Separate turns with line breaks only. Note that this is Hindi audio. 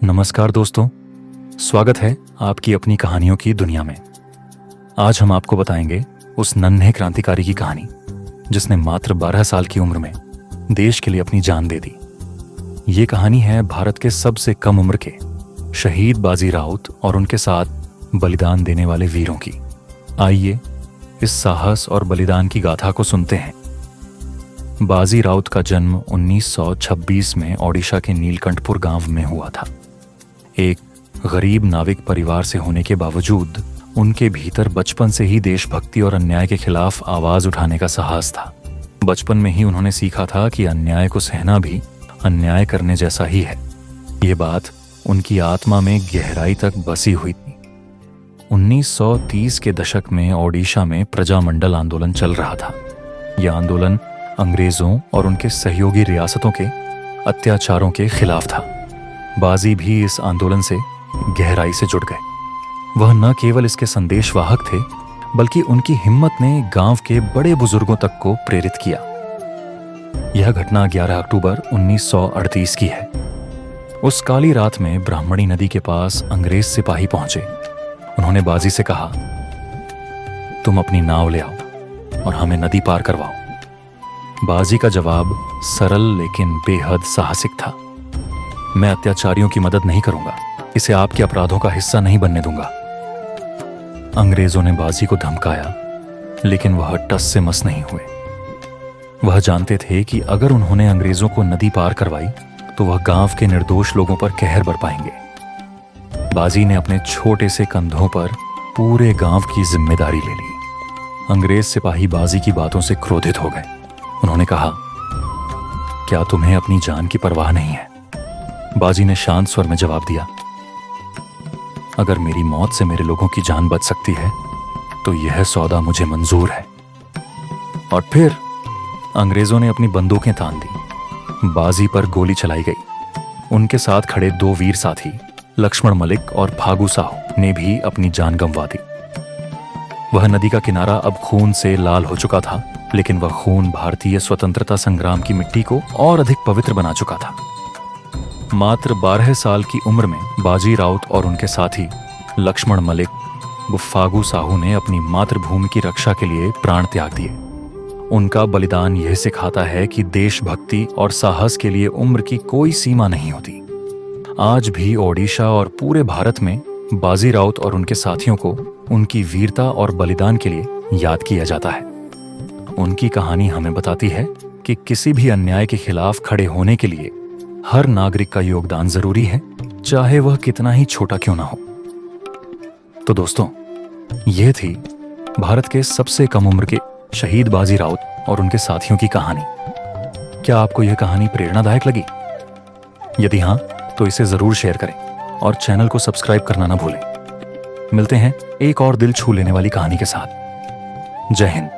नमस्कार दोस्तों, स्वागत है आपकी अपनी कहानियों की दुनिया में। आज हम आपको बताएंगे उस नन्हे क्रांतिकारी की कहानी जिसने मात्र 12 साल की उम्र में देश के लिए अपनी जान दे दी। ये कहानी है भारत के सबसे कम उम्र के शहीद बाजी राउत और उनके साथ बलिदान देने वाले वीरों की। आइए इस साहस और बलिदान की गाथा को सुनते हैं। बाजी राउत का जन्म 1926 में ओडिशा के नीलकंठपुर गांव में हुआ था। एक गरीब नाविक परिवार से होने के बावजूद उनके भीतर बचपन से ही देशभक्ति और अन्याय के खिलाफ आवाज उठाने का साहस था। बचपन में ही उन्होंने सीखा था कि अन्याय को सहना भी अन्याय करने जैसा ही है। ये बात उनकी आत्मा में गहराई तक बसी हुई थी। 1930 के दशक में ओडिशा में प्रजामंडल आंदोलन चल रहा था। यह आंदोलन अंग्रेजों और उनके सहयोगी रियासतों के अत्याचारों के खिलाफ था। बाजी भी इस आंदोलन से गहराई से जुड़ गए। वह न केवल इसके संदेशवाहक थे, बल्कि उनकी हिम्मत ने गांव के बड़े बुजुर्गों तक को प्रेरित किया। यह घटना 11 अक्टूबर 1938 की है। उस काली रात में ब्राह्मणी नदी के पास अंग्रेज सिपाही पहुंचे। उन्होंने बाजी से कहा, तुम अपनी नाव ले आओ और हमें नदी पार करवाओ। बाजी का जवाब सरल लेकिन बेहद साहसिक था। मैं अत्याचारियों की मदद नहीं करूंगा, इसे आपके अपराधों का हिस्सा नहीं बनने दूंगा। अंग्रेजों ने बाजी को धमकाया, लेकिन वह टस से मस नहीं हुए। वह जानते थे कि अगर उन्होंने अंग्रेजों को नदी पार करवाई तो वह गांव के निर्दोष लोगों पर कहर बरपाएंगे। बाजी ने अपने छोटे से कंधों पर पूरे गांव की जिम्मेदारी ले ली। अंग्रेज सिपाही बाजी की बातों से क्रोधित हो गए। उन्होंने कहा, क्या तुम्हें अपनी जान की परवाह नहीं है? बाजी ने शांत स्वर में जवाब दिया, अगर मेरी मौत से मेरे लोगों की जान बच सकती है तो यह सौदा मुझे मंजूर है। और फिर अंग्रेजों ने अपनी बंदूकें तान दी। बाजी पर गोली चलाई गई। उनके साथ खड़े दो वीर साथी लक्ष्मण मलिक और फागू साहू ने भी अपनी जान गंवा दी। वह नदी का किनारा अब खून से लाल हो चुका था, लेकिन वह खून भारतीय स्वतंत्रता संग्राम की मिट्टी को और अधिक पवित्र बना चुका था। मात्र 12 साल की उम्र में बाजी राउत और उनके साथी लक्ष्मण मलिक व फागू साहू ने अपनी मातृभूमि की रक्षा के लिए प्राण त्याग दिए। उनका बलिदान यह सिखाता है कि देशभक्ति और साहस के लिए उम्र की कोई सीमा नहीं होती। आज भी ओडिशा और पूरे भारत में बाजी राउत और उनके साथियों को उनकी वीरता और बलिदान के लिए याद किया जाता है। उनकी कहानी हमें बताती है कि किसी भी अन्याय के खिलाफ खड़े होने के लिए हर नागरिक का योगदान जरूरी है, चाहे वह कितना ही छोटा क्यों ना हो। तो दोस्तों, यह थी भारत के सबसे कम उम्र के शहीद बाजी राउत और उनके साथियों की कहानी। क्या आपको यह कहानी प्रेरणादायक लगी? यदि हाँ, तो इसे जरूर शेयर करें और चैनल को सब्सक्राइब करना ना भूलें। मिलते हैं एक और दिल छू लेने वाली कहानी के साथ। जय हिंद।